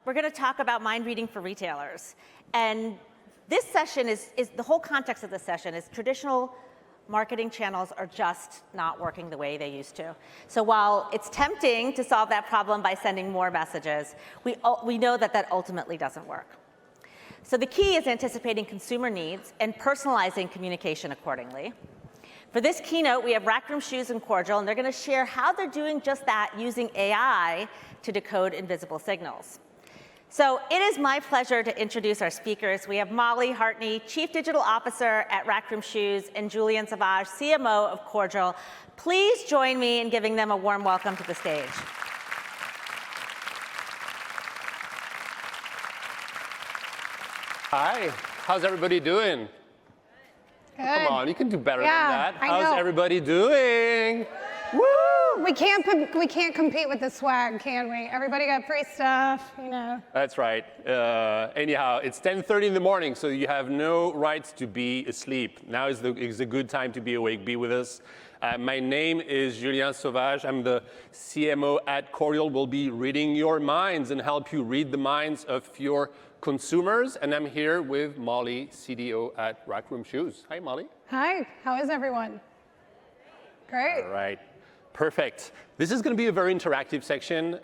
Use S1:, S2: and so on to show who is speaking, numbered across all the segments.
S1: We're going to talk about mind reading for retailers. And this session is the whole context of this session is traditional marketing channels are just not working the way they used to. So while it's tempting to solve that problem by sending more messages, we know that that ultimately doesn't work. So the key is anticipating consumer needs and personalizing communication accordingly. For this keynote, we have Rackroom Shoes and Cordial, and they're going to share how they're doing just that using AI to decode invisible signals. So it is my pleasure to introduce our speakers. We have Molly Hartney, Chief Digital Officer at Rackroom Shoes, and Julien Sauvage, CMO of Cordial. Please join me in giving them a warm welcome to the stage.
S2: Hi, how's everybody doing?
S3: Good.
S2: Come on, you can do better than that.
S3: I know.
S2: How's everybody doing?
S3: Woo! We can't compete with the swag, can we? Everybody got free stuff, you know.
S2: That's right. Anyhow, it's 10:30 in the morning, so you have no rights to be asleep. Now is a good time to be awake. Be with us. My name is Julien Sauvage. I'm the CMO at Cordial. We'll be reading your minds and help you read the minds of your consumers. And I'm here with Molly, CDO at Rackroom Shoes. Hi, Molly.
S3: Hi, how is everyone? Great.
S2: All right. Perfect. This is going to be a very interactive session.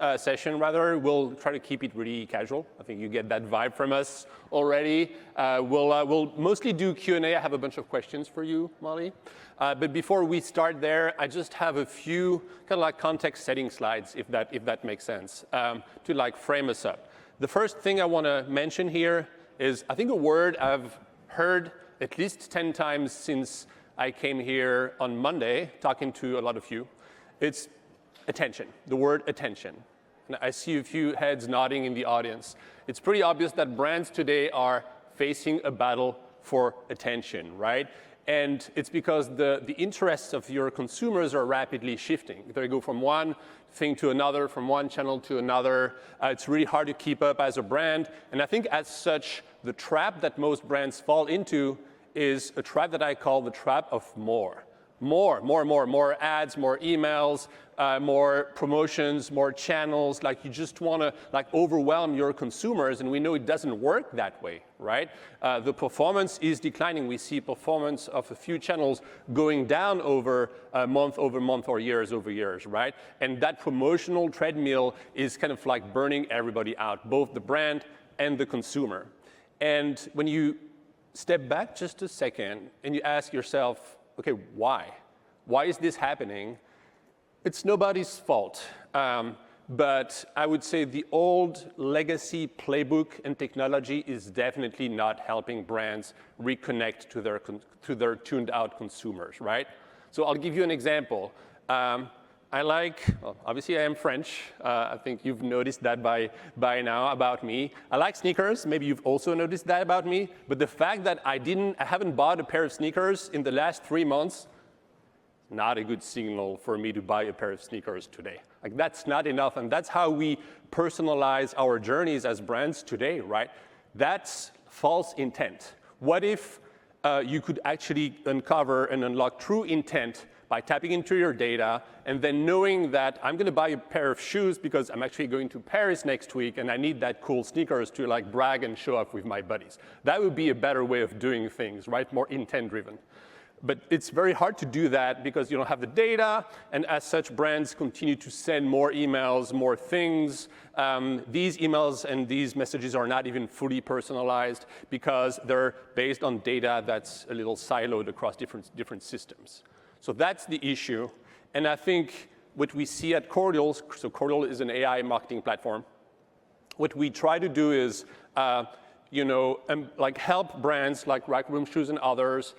S2: We'll try to keep it really casual. I think you get that vibe from us already. We'll mostly do Q&A. I have a bunch of questions for you, Molly. But before we start there, I just have a few kind of like context setting slides, if that makes sense, to like frame us up. The first thing I want to mention here is I think a word I've heard at least 10 times since I came here on Monday talking to a lot of you. It's attention, the word attention. And I see a few heads nodding in the audience. It's pretty obvious that brands today are facing a battle for attention, right? And it's because the interests of your consumers are rapidly shifting. They go from one thing to another, from one channel to another. It's really hard to keep up as a brand. And I think as such, the trap that most brands fall into is a trap that I call the trap of more. More ads, more emails, more promotions, more channels. Like you just want to like overwhelm your consumers, and we know it doesn't work that way, right? The performance is declining. We see performance of a few channels going down over month or years over years, right? And that promotional treadmill is kind of like burning everybody out, both the brand and the consumer. And when you step back just a second and you ask yourself, okay, why? Why is this happening? It's nobody's fault. But I would say the old legacy playbook and technology is definitely not helping brands reconnect to their tuned out consumers, right? So I'll give you an example. Obviously I am French. I think you've noticed that by now about me. I like sneakers. Maybe you've also noticed that about me. But the fact that I haven't bought a pair of sneakers in the last 3 months, not a good signal for me to buy a pair of sneakers today. Like that's not enough. And that's how we personalize our journeys as brands today, right? That's false intent. What if you could actually uncover and unlock true intent by tapping into your data and then knowing that I'm going to buy a pair of shoes because I'm actually going to Paris next week and I need that cool sneakers to like brag and show off with my buddies. That would be a better way of doing things, right? More intent driven. But it's very hard to do that because you don't have the data, and as such, brands continue to send more emails, more things. These emails and these messages are not even fully personalized because they're based on data that's a little siloed across different systems. So that's the issue. And I think what we see at Cordial, so Cordial is an AI marketing platform. What we try to do is, help brands like Rackroom Shoes and others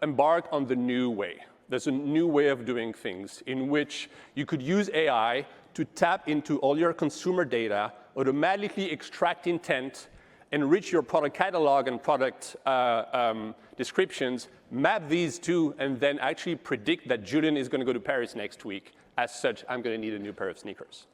S2: embark on the new way. There's a new way of doing things in which you could use AI to tap into all your consumer data, automatically extract intent, enrich your product catalog and product descriptions, map these two, and then actually predict that Julien is going to go to Paris next week. As such, I'm going to need a new pair of sneakers.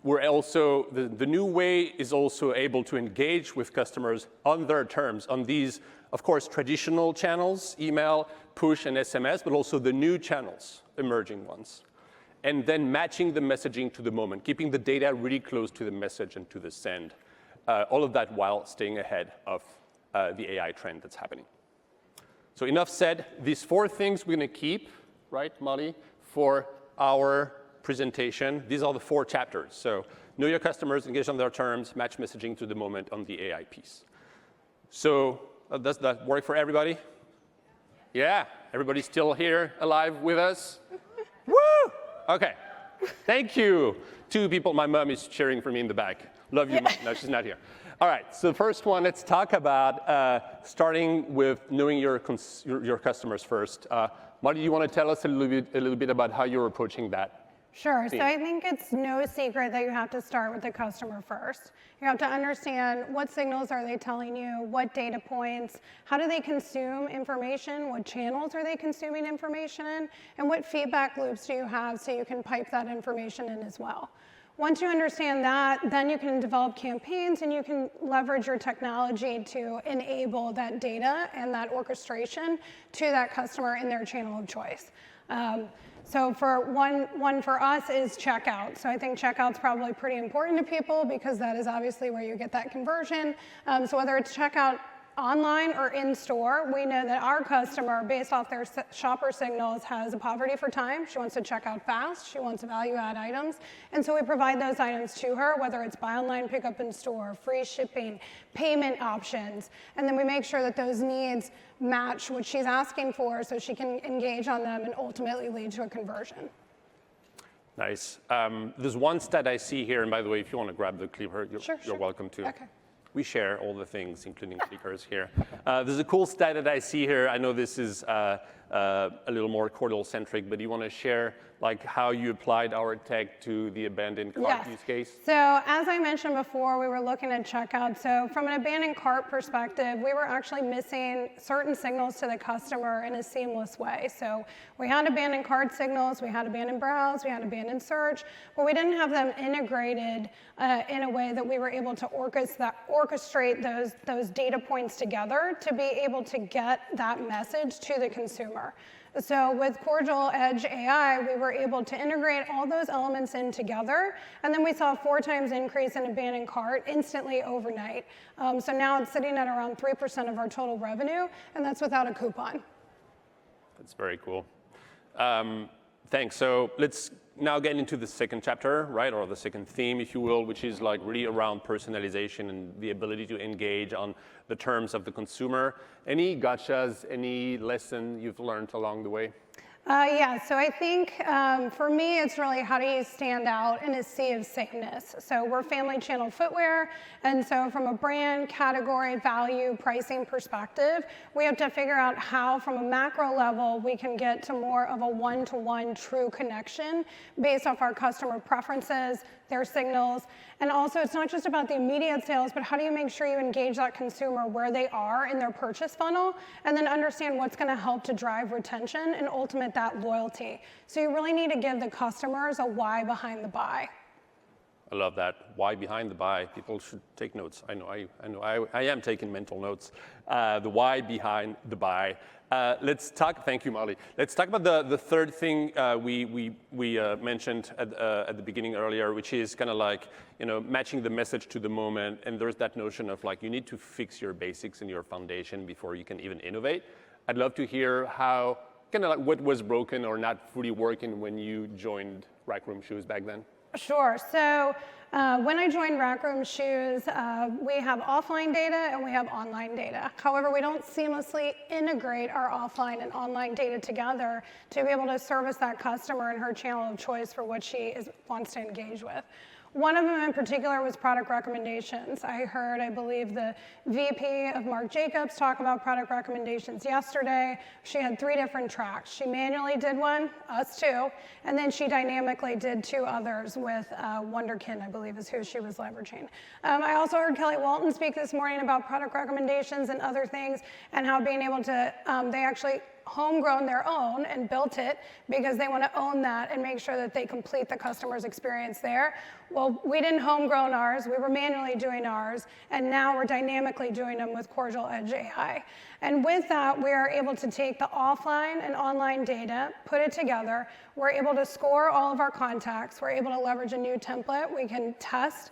S2: We're also, the new way is also able to engage with customers on their terms, on these, of course, traditional channels, email, push, and SMS, but also the new channels, emerging ones. and then matching the messaging to the moment, keeping the data really close to the message and to the send. All of that while staying ahead of the AI trend that's happening. So enough said. These 4 things we're going to keep, right, Molly, for our presentation. These are the 4 chapters. So know your customers, engage on their terms, match messaging to the moment on the AI piece. So does that work for everybody? Yeah, everybody's still here, alive with us? Woo! Okay, thank you. 2 people, my mom is cheering for me in the back. Love you, Mom. No, she's not here. All right, so the first one, let's talk about starting with knowing your customers first. Molly, do you want to tell us a little bit about how you're approaching that?
S3: Sure. So I think it's no secret that you have to start with the customer first. You have to understand what signals are they telling you, what data points, how do they consume information, what channels are they consuming information in, and what feedback loops do you have so you can pipe that information in as well. Once you understand that, then you can develop campaigns and you can leverage your technology to enable that data and that orchestration to that customer in their channel of choice. So for one for us is checkout. So I think checkout's probably pretty important to people because that is obviously where you get that conversion. So whether it's checkout online or in store, we know that our customer, based off their shopper signals, has a poverty for time. She wants to check out fast. She wants value-add items. And so we provide those items to her, whether it's buy online, pick up in store, free shipping, payment options. And then we make sure that those needs match what she's asking for so she can engage on them and ultimately lead to a conversion.
S2: Nice. There's one stat I see here, and by the way, if you want to grab the clicker, you're welcome to.
S3: Okay.
S2: We share all the things, including clickers here. There's a cool stat that I see here. I know this is a little more Cordial centric, but do you want to share like how you applied our tech to the abandoned cart use case?
S3: So as I mentioned before, we were looking at checkout. So from an abandoned cart perspective, we were actually missing certain signals to the customer in a seamless way. So we had abandoned cart signals, we had abandoned browse, we had abandoned search, but we didn't have them integrated in a way that we were able to orchestrate those data points together to be able to get that message to the consumer. So with Cordial Edge AI, we were able to integrate all those elements in together, and then we saw a 4 times increase in abandoned cart instantly overnight. So now it's sitting at around 3% of our total revenue, and that's without a coupon.
S2: That's very cool. Thanks. So let's now get into the second chapter, right, or the second theme, if you will, which is like really around personalization and the ability to engage on the terms of the consumer. Any gotchas, any lesson you've learned along the way?
S3: Yeah, so I think for me, it's really how do you stand out in a sea of sameness. So we're family channel footwear, and so from a brand, category, value, pricing perspective, we have to figure out how, from a macro level, we can get to more of a one-to-one true connection based off our customer preferences, their signals, and also it's not just about the immediate sales, but how do you make sure you engage that consumer where they are in their purchase funnel, and then understand what's going to help to drive retention and ultimate that loyalty. So you really need to give the customers a why behind the buy.
S2: I love that. Why behind the buy? People should take notes. I know. I am taking mental notes. The why behind the buy. Let's talk. Thank you, Molly. Let's talk about the third thing we mentioned at the beginning earlier, which is kind of like matching the message to the moment. And there's that notion of like you need to fix your basics and your foundation before you can even innovate. I'd love to hear how kind of like what was broken or not fully working when you joined Rack Room Shoes back then.
S3: Sure. So when I joined Rack Room Shoes, we have offline data and we have online data. However, we don't seamlessly integrate our offline and online data together to be able to service that customer in her channel of choice for what she wants to engage with. One of them in particular was product recommendations. I heard, I believe, the VP of Marc Jacobs talk about product recommendations yesterday. She had 3 different tracks. She manually did one, us too, and then she dynamically did 2 others with Wonderkin, I believe is who she was leveraging. I also heard Kelly Walton speak this morning about product recommendations and other things and how being able to, they actually homegrown their own and built it because they want to own that and make sure that they complete the customer's experience there. Well, we didn't homegrown ours, we were manually doing ours, and now we're dynamically doing them with Cordial Edge AI. And with that, we are able to take the offline and online data, put it together, we're able to score all of our contacts, we're able to leverage a new template, we can test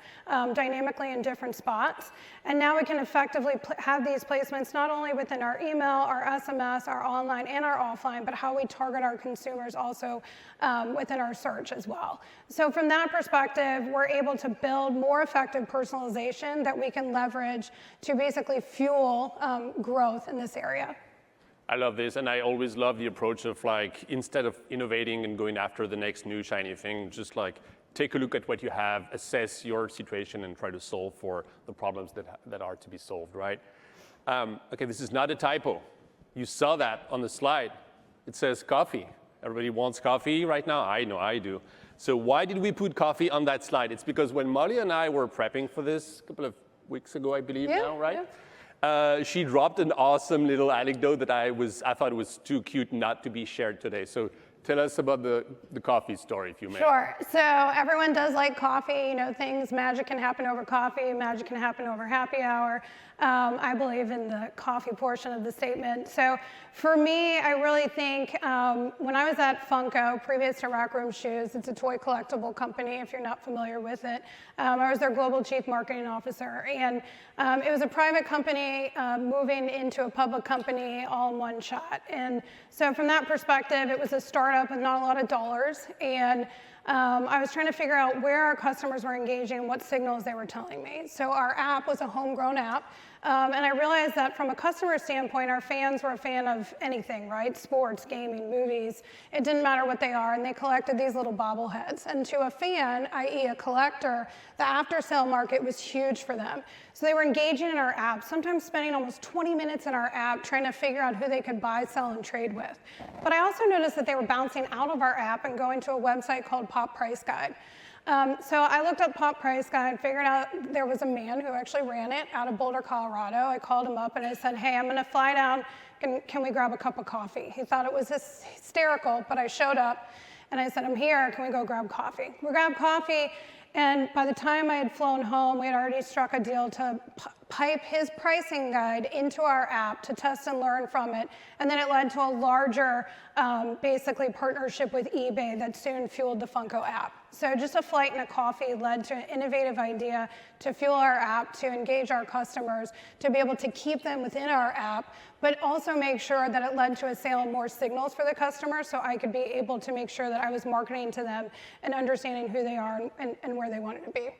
S3: dynamically in different spots, and now we can effectively have these placements not only within our email, our SMS, our online, and our offline, but how we target our consumers also within our search as well. So from that perspective, we're able to build more effective personalization that we can leverage to basically fuel growth in this area.
S2: I love this, and I always love the approach of like, instead of innovating and going after the next new shiny thing, just like take a look at what you have, assess your situation, and try to solve for the problems that are to be solved, right? Okay, this is not a typo. You saw that on the slide. It says coffee. Everybody wants coffee right now? I know I do. So why did we put coffee on that slide? It's because when Molly and I were prepping for this a couple of weeks ago, I believe now, right? Yeah. She dropped an awesome little anecdote that I thought was too cute not to be shared today. So tell us about the coffee story, if you may.
S3: Sure. So everyone does like coffee. You know, magic can happen over coffee. Magic can happen over happy hour. I believe in the coffee portion of the statement. So for me, I really think when I was at Funko, previous to Rack Room Shoes, it's a toy collectible company, if you're not familiar with it. I was their global chief marketing officer. And it was a private company moving into a public company all in one shot. And so from that perspective, it was a startup with not a lot of dollars. And I was trying to figure out where our customers were engaging, what signals they were telling me. So our app was a homegrown app. And I realized that from a customer standpoint, our fans were a fan of anything, right? Sports, gaming, movies. It didn't matter what they are. And they collected these little bobbleheads. And to a fan, i.e. a collector, the after-sale market was huge for them. So they were engaging in our app, sometimes spending almost 20 minutes in our app trying to figure out who they could buy, sell, and trade with. But I also noticed that they were bouncing out of our app and going to a website called Pop Price Guide. So I looked up Pop Price Guide, figured out there was a man who actually ran it out of Boulder, Colorado. I called him up and I said, hey, I'm going to fly down. Can we grab a cup of coffee? He thought it was hysterical, but I showed up and I said, I'm here. Can we go grab coffee? We grabbed coffee. And by the time I had flown home, we had already struck a deal to pipe his pricing guide into our app to test and learn from it. And then it led to a larger, basically, partnership with eBay that soon fueled the Funko app. So just a flight and a coffee led to an innovative idea to fuel our app, to engage our customers, to be able to keep them within our app, but also make sure that it led to a sale of more signals for the customer so I could be able to make sure that I was marketing to them and understanding who they are and where they wanted to be.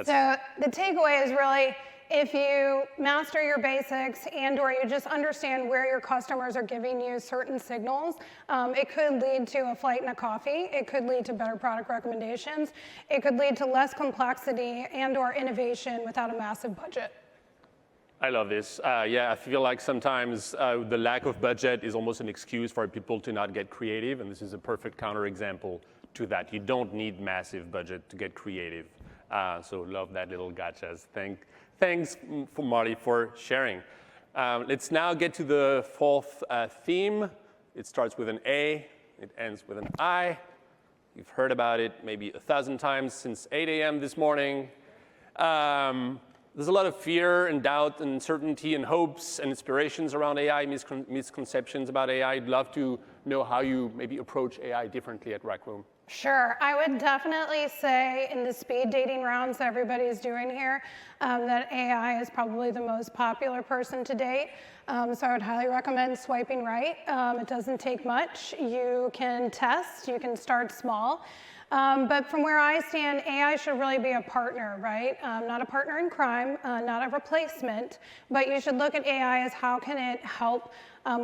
S3: So the takeaway is really, if you master your basics and or you just understand where your customers are giving you certain signals, it could lead to a flight and a coffee. It could lead to better product recommendations. It could lead to less complexity and or innovation without a massive budget.
S2: I love this. Yeah, I feel like sometimes the lack of budget is almost an excuse for people to not get creative, and this is a perfect counterexample to that. You don't need massive budget to get creative. So love that little gotchas. Thanks for Marty for sharing. Let's now get to the fourth theme. It starts with an A, it ends with an I. You've heard about it maybe 1,000 times since 8 a.m. this morning. There's a lot of fear and doubt and uncertainty and hopes and inspirations around AI, misconceptions about AI. I'd love to know how you maybe approach AI differently at Rack Room.
S3: Sure. I would definitely say in the speed dating rounds that everybody is doing here, that AI is probably the most popular person to date. So I would highly recommend swiping right. It doesn't take much. You can test. You can start small. But from where I stand, AI should really be a partner, right? Not a partner in crime, not a replacement, but you should look at AI as how can it help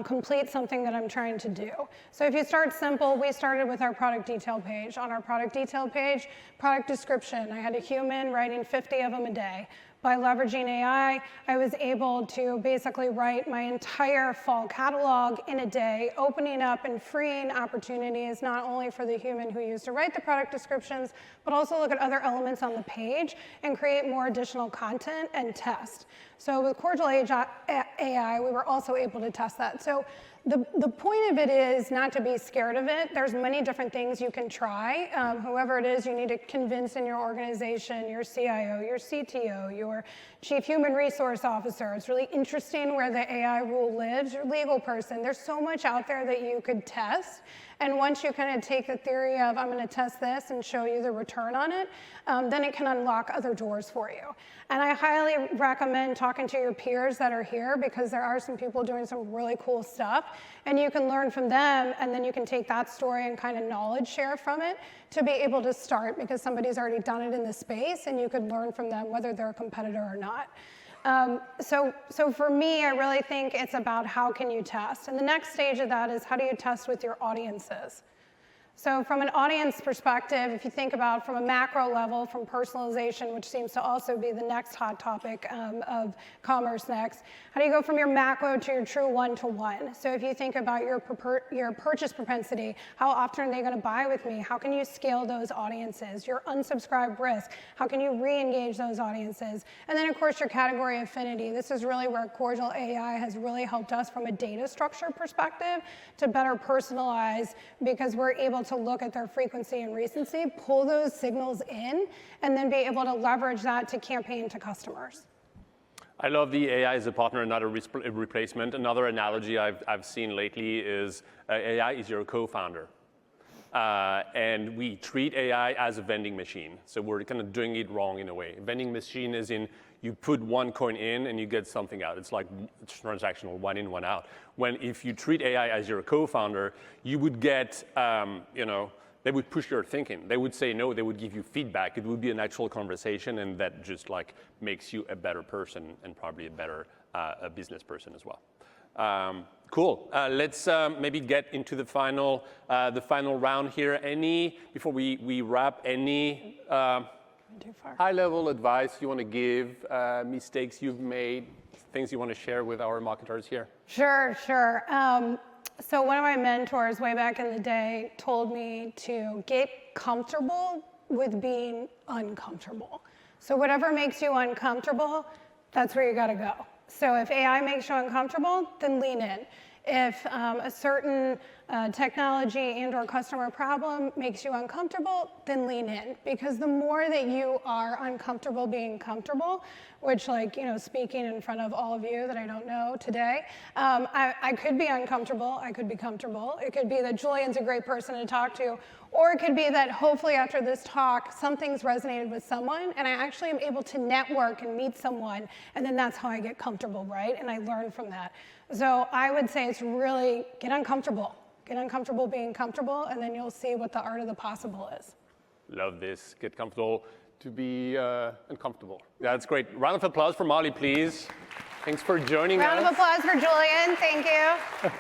S3: complete something that I'm trying to do. So if you start simple, we started with our product detail page. On our product detail page, product description, I had a human writing 50 of them a day. By leveraging AI, I was able to basically write my entire fall catalog in a day, opening up and freeing opportunities not only for the human who used to write the product descriptions, but also look at other elements on the page and create more additional content and test. So with Cordial AI, we were also able to test that. So the point of it is not to be scared of it. There's many different things you can try. Whoever it is, you need to convince in your organization, your CIO, your CTO, your chief human resource officer. It's really interesting where the AI rule lives, your legal person. There's so much out there that you could test. And once you kind of take the theory of, I'm going to test this and show you the return on it, then it can unlock other doors for you. And I highly recommend talking to your peers that are here, because there are some people doing some really cool stuff. And you can learn from them, and then you can take that story and kind of knowledge share from it to be able to start, because somebody's already done it in the space, and you could learn from them whether they're a competitor or not. So for me, I really think it's about how can you test. And the next stage of that is how do you test with your audiences? So from an audience perspective, if you think about from a macro level, from personalization, which seems to also be the next hot topic of commerce next, how do you go from your macro to your true one-to-one? So if you think about your purchase propensity, how often are they going to buy with me? How can you scale those audiences? Your unsubscribe risk, how can you re-engage those audiences? And then, of course, your category affinity. This is really where Cordial AI has really helped us from a data structure perspective to better personalize, because we're able to look at their frequency and recency, pull those signals in, and then be able to leverage that to campaign to customers.
S2: I love the AI as a partner, not a replacement. Another analogy I've seen lately is AI is your co-founder. And we treat AI as a vending machine. So we're kind of doing it wrong in a way. Vending machine is in, you put one coin in and you get something out. It's like it's transactional, one in, one out. When if you treat AI as your co-founder, you would get, they would push your thinking. They would say no, they would give you feedback. It would be a natural conversation, and that just like makes you a better person and probably a better a business person as well. Cool. Let's maybe get into the final round here. Before we wrap, any high-level advice you want to give, mistakes you've made, things you want to share with our marketers here?
S3: Sure. So one of my mentors way back in the day told me to get comfortable with being uncomfortable. So whatever makes you uncomfortable, that's where you got to go. So if AI makes you uncomfortable, then lean in. If a certain technology and or customer problem makes you uncomfortable, then lean in. Because the more that you are uncomfortable being comfortable, which speaking in front of all of you that I don't know today, I could be uncomfortable, I could be comfortable. It could be that Julien's a great person to talk to, or it could be that hopefully after this talk, something's resonated with someone, and I actually am able to network and meet someone, and then that's how I get comfortable, right? And I learn from that. So I would say it's really get uncomfortable. Get uncomfortable being comfortable, and then you'll see what the art of the possible is.
S2: Love this. Get comfortable to be uncomfortable. Yeah, that's great. Round of applause for Molly, please. Thanks for joining us.
S3: Round of applause for Julien. Thank you.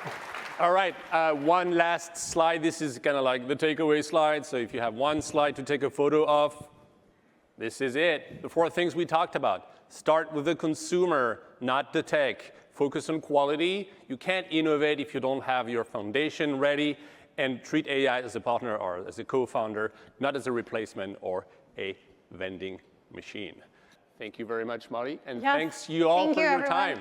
S2: All right, one last slide. This is kind of like the takeaway slide. So if you have one slide to take a photo of, this is it. The 4 things we talked about. Start with the consumer, not the tech. Focus on quality. You can't innovate if you don't have your foundation ready. And treat AI as a partner or as a co-founder, not as a replacement or a vending machine. Thank you very much, Molly. And thanks you all for your time.